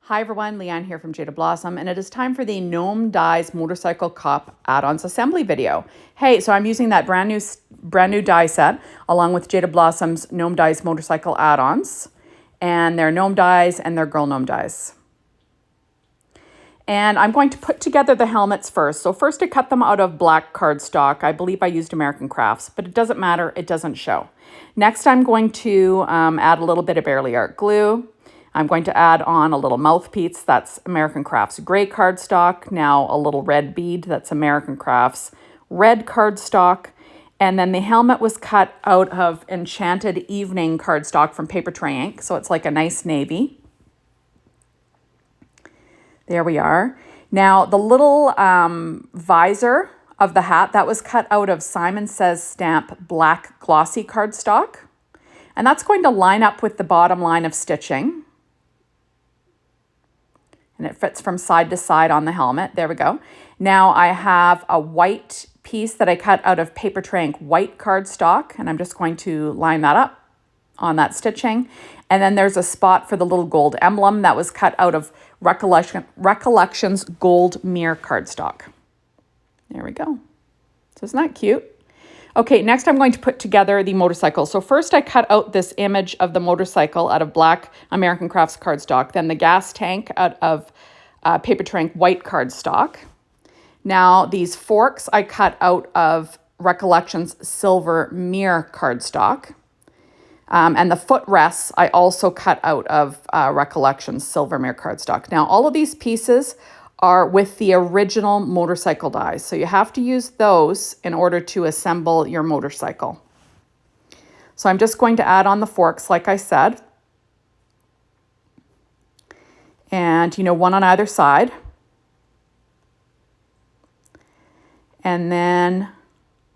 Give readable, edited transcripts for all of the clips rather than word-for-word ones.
Hi everyone, Leanne here from Jaded Blossom, and it is time for the Gnome Dies Motorcycle Cup Add-Ons Assembly video. Hey, so I'm using that brand new die set along with Jaded Blossom's Gnome Dies Motorcycle Add-Ons, and they're Gnome dies and they're Girl Gnome dies. And I'm going to put together the helmets first. So first I cut them out of black cardstock. I believe I used American Crafts, but it doesn't matter, it doesn't show. Next I'm going to add a little bit of Barely Art glue. I'm going to add on a little mouthpiece, that's American Crafts gray cardstock. Now a little red bead, that's American Crafts red cardstock. And then the helmet was cut out of Enchanted Evening cardstock from Paper Tray Ink. So it's like a nice navy. There we are. Now the little visor of the hat, that was cut out of Simon Says Stamp Black Glossy cardstock. And that's going to line up with the bottom line of stitching. And it fits from side to side on the helmet. There we go. Now I have a white piece that I cut out of Paper Tray Ink white cardstock, and I'm just going to line that up on that stitching. And then there's a spot for the little gold emblem that was cut out of Recollections-Gold mirror cardstock. There we go. So isn't that cute? Okay, next I'm going to put together the motorcycle. So first I cut out this image of the motorcycle out of black American Crafts cardstock, then the gas tank out of Paper Tray Ink white cardstock. Now these forks I cut out of Recollections Silver mirror cardstock. And the footrests I also cut out of Recollections Silver mirror cardstock. Now all of these pieces are with the original motorcycle dies. So you have to use those in order to assemble your motorcycle. So I'm just going to add on the forks, like I said. And, one on either side. And then,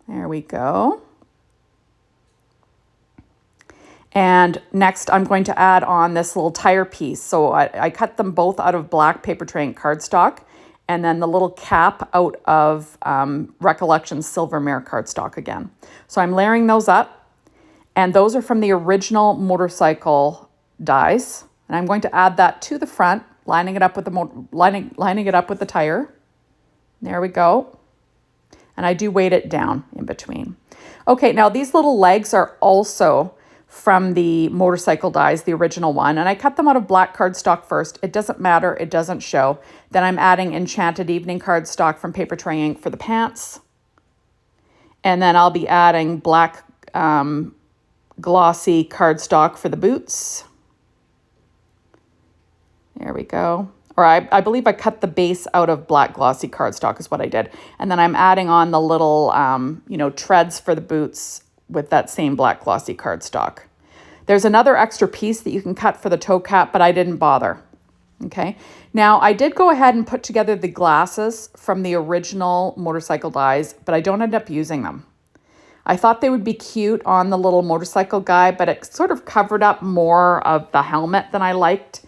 there we go. And next I'm going to add on this little tire piece. So I cut them both out of black Paper Tray Ink cardstock, and then the little cap out of Recollections Silver mirror cardstock again. So I'm layering those up, and those are from the original motorcycle dies. And I'm going to add that to the front, lining it up with the lining it up with the tire. There we go. And I do weight it down in between. Okay, now these little legs are also from the motorcycle dies, the original one. And I cut them out of black cardstock first. It doesn't matter, it doesn't show. Then I'm adding Enchanted Evening cardstock from Paper Tray Ink for the pants. And then I'll be adding black glossy cardstock for the boots. There we go. Or I believe I cut the base out of black glossy cardstock is what I did. And then I'm adding on the little, treads for the boots with that same black glossy cardstock. There's another extra piece that you can cut for the toe cap, but I didn't bother. Okay. Now I did go ahead and put together the glasses from the original motorcycle dies, but I don't end up using them. I thought they would be cute on the little motorcycle guy, but it sort of covered up more of the helmet than I liked.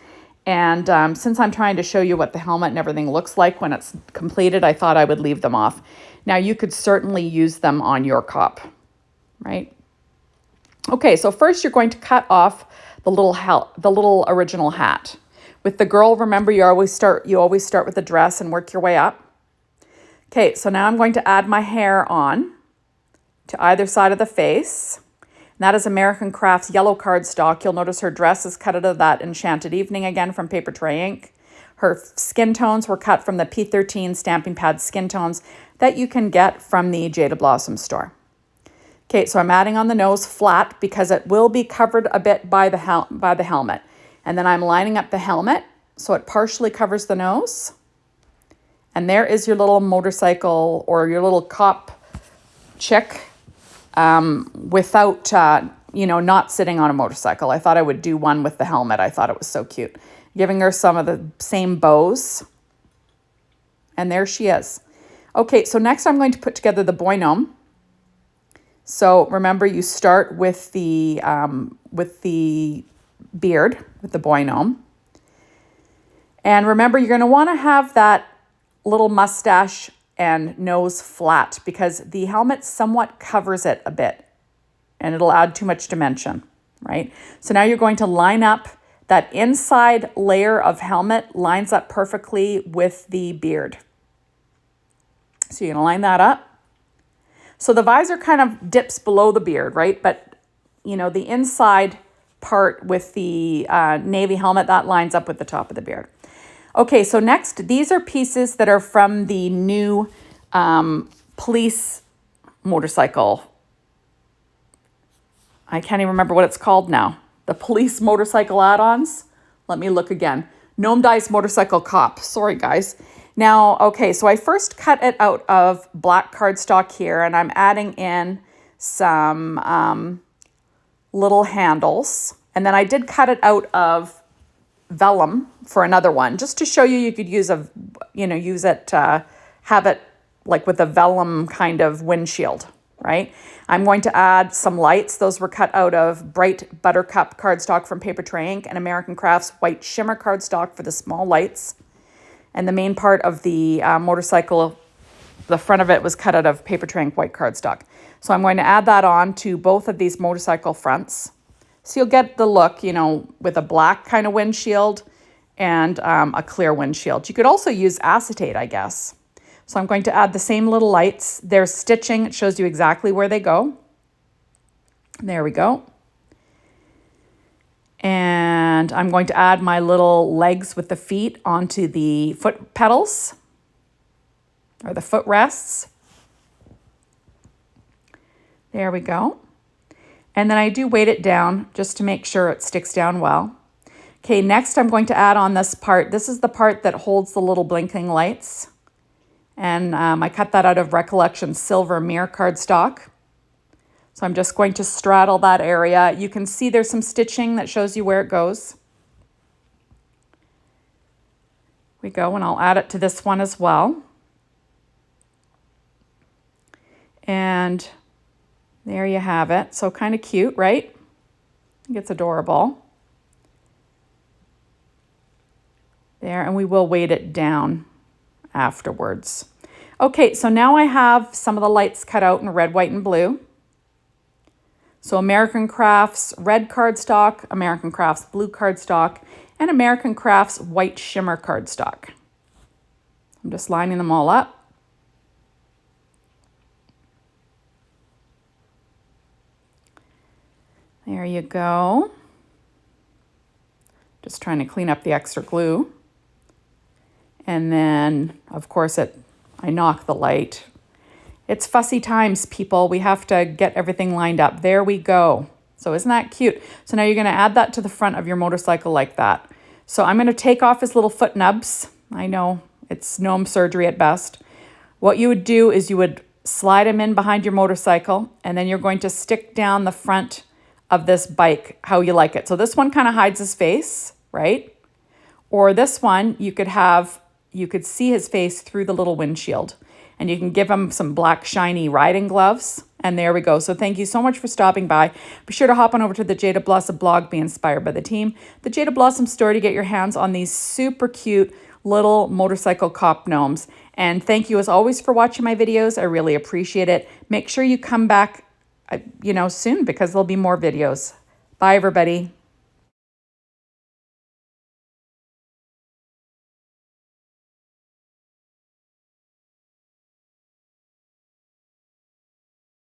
And since I'm trying to show you what the helmet and everything looks like when it's completed, I thought I would leave them off. Now you could certainly use them on your cup. Right? Okay, so first you're going to cut off the little original hat. With the girl, remember you always start with the dress and work your way up. Okay, so now I'm going to add my hair on to either side of the face. And that is American Crafts yellow cardstock. You'll notice her dress is cut out of that Enchanted Evening again from Paper Tray Ink. Her skin tones were cut from the P13 stamping pad skin tones that you can get from the Jaded Blossom store. Okay, so I'm adding on the nose flat because it will be covered a bit by the helmet. And then I'm lining up the helmet so it partially covers the nose. And there is your little motorcycle or your little cop chick without, not sitting on a motorcycle. I thought I would do one with the helmet. I thought it was so cute. Giving her some of the same bows. And there she is. Okay, so next I'm going to put together the boy gnome. So remember, you start with the beard, with the boy gnome. And remember, you're going to want to have that little mustache and nose flat because the helmet somewhat covers it a bit and it'll add too much dimension, right? So now you're going to line up that inside layer of helmet lines up perfectly with the beard. So you're gonna line that up. So the visor kind of dips below the beard, right? But you know, the inside part with the navy helmet, that lines up with the top of the beard. Okay, so next, these are pieces that are from the new police motorcycle. I can't even remember what it's called now. The police motorcycle add-ons. Let me look again. Gnome Dice Motorcycle Cop. Sorry, guys. Now, okay, so I first cut it out of black cardstock here, and I'm adding in some little handles. And then I did cut it out of vellum for another one, just to show you you could use use it, have it like with a vellum kind of windshield, right? I'm going to add some lights. Those were cut out of bright buttercup cardstock from Paper Tray Ink and American Crafts white shimmer cardstock for the small lights. And the main part of the motorcycle, the front of it was cut out of Paper Tray Ink white cardstock. So I'm going to add that on to both of these motorcycle fronts. So you'll get the look, you know, with a black kind of windshield and a clear windshield. You could also use acetate, I guess. So I'm going to add the same little lights. There's stitching. It shows you exactly where they go. There we go. And I'm going to add my little legs with the feet onto the foot pedals or the foot rests. There we go. And then I do weight it down just to make sure it sticks down well. Okay, next I'm going to add on this part. This is the part that holds the little blinking lights. And I cut that out of Recollections-Silver mirror cardstock. So I'm just going to straddle that area. You can see there's some stitching that shows you where it goes. We go, and I'll add it to this one as well. And there you have it. So kind of cute, right? I think it's adorable. There, and we will weight it down afterwards. Okay, so now I have some of the lights cut out in red, white, and blue. So American Crafts red cardstock, American Crafts blue cardstock, and American Crafts white shimmer cardstock. I'm just lining them all up. There you go. Just trying to clean up the extra glue. And then, of course, I knock the light. It's fussy times, people. We have to get everything lined up. There we go. So isn't that cute? So now you're going to add that to the front of your motorcycle like that. So I'm going to take off his little foot nubs. I know it's gnome surgery at best. What you would do is you would slide him in behind your motorcycle, and then you're going to stick down the front of this bike how you like it. So this one kind of hides his face, right? Or this one, you could see his face through the little windshield, and you can give him some black shiny riding gloves. And there we go. So thank you so much for stopping by. Be sure to hop on over to the Jaded Blossom blog, be inspired by the team, the Jaded Blossom store, to get your hands on these super cute little motorcycle cop gnomes. And thank you as always for watching my videos. I really appreciate it. Make sure you come back, soon, because there'll be more videos. Bye, everybody.